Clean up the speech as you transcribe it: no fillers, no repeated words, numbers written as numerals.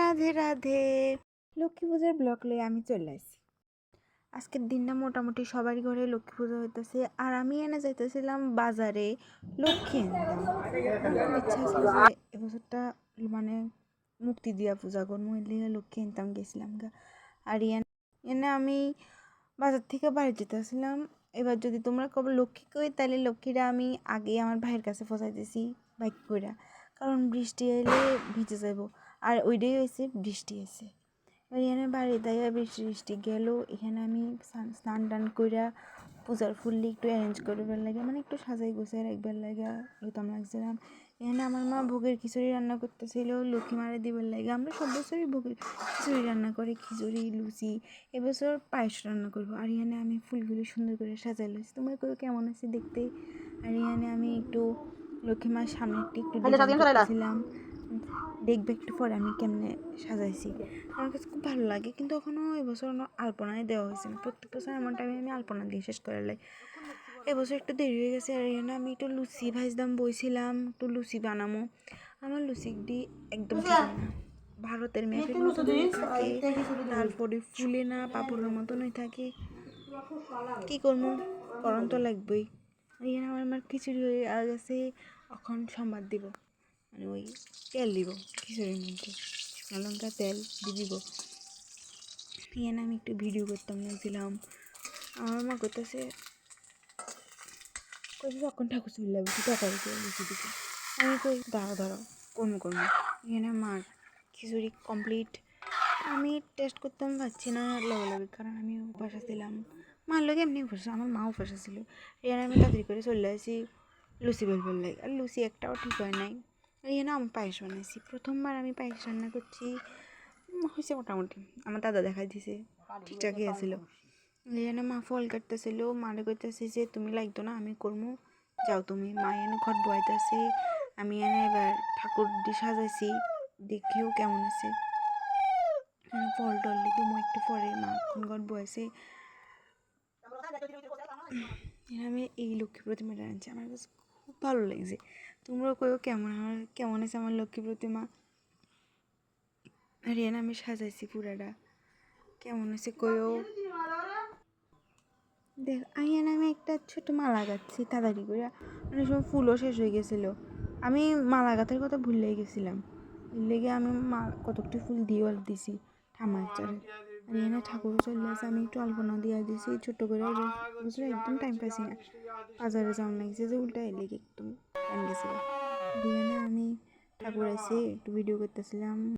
রাধে রাধে। লক্ষ্মী পূজার ব্লগ লয়ে আমি চলে আসছি। আজকের দিনটা মোটামুটি সবারই ঘরে লক্ষ্মী পূজা হইতেছে, আর আমি এনে যাইতেছিলাম বাজারে লক্ষ্মী আনতাম। খুব ইচ্ছা ছিল যে এবছরটা মানে মুক্তি দিয়া পূজা করবো, লক্ষ্মী আনতাম গেছিলাম গা। আর এনে আমি বাজার থেকে বাড়ি যেতেছিলাম। এবার যদি তোমরা কবে লক্ষ্মী কই, তাহলে লক্ষ্মীরা আমি আগে আমার ভাইয়ের কাছে ফসাইতেছি বাইক কইরা, কারণ বৃষ্টি এলে ভিজে যাব। আর ওইটাই হয়েছে, বৃষ্টি এসে এবার এখানে বাড়ি দেয় বৃষ্টি গেল। এখানে আমি স্নান টান কইরা পূজার ফুললি একটু অ্যারেঞ্জ করবার লাগে, মানে একটু সাজাই গোছাই রাখবার লাগে লুতাম লাগছিলাম। এখানে আমার মা ভোগের খিচুড়ি রান্না করতেছিল লক্ষ্মী মারে দিবার লাগে। আমরা সব বছরই ভোগের খিচুড়ি রান্না করি, খিচুড়ি লুচি। এবছর পায়েস রান্না করবো। আর এখানে আমি ফুলগুলি সুন্দর করে সাজাই লইছি। তোমরা কেমন আছে দেখতে। আর এখানে আমি একটু লক্ষ্মী মার সামনে একটু ডিজাইন করতেছিলাম। দেখবে একটু পরে আমি কেমনে সাজাইছি। আমার কাছে খুব ভালো লাগে, কিন্তু এখনও এবছর আলপনায় দেওয়া হয়েছে না। প্রত্যেক বছর এমন টাইমে আমি আলপনা দিয়ে শেষ করে লাই। এবছর একটু দেরি হয়ে গেছে। আর এখানে আমি একটু লুচি ভাজতাম বইছিলাম, একটু লুচি বানামো। আমার লুচিটি একদম ঠিক হয় না, ভারতের ম্যাপের মতো থাকে, তারপরে ফুলে না পাপড়ের মতনই থাকে। কি করবো, করণ তো লাগবেই। এখানে আমার খিচুড়ি হয়ে গেছে। এখন সম্বাদ দিব, মানে ওই তেল দিব খিচুড়ির মধ্যে, শুকনো লঙ্কা তেল দিয়ে দিব। এখানে আমি একটু ভিডিও করতাম লাগছিলাম। আমার মা করতেছে যখন ঠাকুর চলে যাবে টাকা দিতে লুচি দিতে। আমি কই দাঁড়াও করবো। এখানে মার খিচুড়ি কমপ্লিট। আমি টেস্ট করতাম পারছি না লগে, কারণ আমি উপাস ছিলাম। মার লোক এমনি উপাস, আমার মা উপাস ছিল। এখানে আমি তাড়াতাড়ি করে চলে আসি লুচি বেলবার লাগে। আর লুচি একটাও ঠিক হয় নাই। এখানে আমি পায়েস বানাইছি, প্রথমবার আমি পায়েস রান্না করছি। হয়েছে মোটামুটি, আমার দাদা দেখাই দিছে ঠিকঠাকই আছিল। এখানে মা ফল কাটতেছিল, মারে কইতেছে যে তুমি লাগতো না, আমি করবো, যাও তুমি। মা এনে ঘর বয়াইতেছে, আমি এনে এবার ঠাকুর দিয়ে সাজাইছি, দেখিও কেমন আছে। এখানে ফল টল তুমি একটু পরে মা এখন ঘর বয়েছে। আমি এই লক্ষ্মী প্রতিমাটা আনছি, আমার কাছে খুব ভালো লাগছে। তোমরাও কইও কেমন আছে আমার লক্ষ্মী প্রতিমা। আর এখানে আমি সাজাইছি পুরাটা, কেমন আছে কইও। দেখ এখানে আমি একটা ছোট মালা গাচ্ছি তাড়াতাড়ি করে, অনেক সময় ফুলও শেষ হয়ে গেছিলো। আমি মালা গাঁথার কথা ভুলে গেছিলাম, লেগে আমি কতকটি ফুল দিয়েও দিছি ঠামার চারে। আর এখানে ঠাকুরও চলে আসে, আমি একটু আলপনা দিয়ে দিয়েছি ছোট্ট করে। বুঝলো একদম টাইম পাইছি না, বাজারে যাওয়ার লাগছে যে উল্টা লেগে একদম টাইম গেছিলো। এখানে আমি ঠাকুর আসে একটু ভিডিও করতেছিলাম।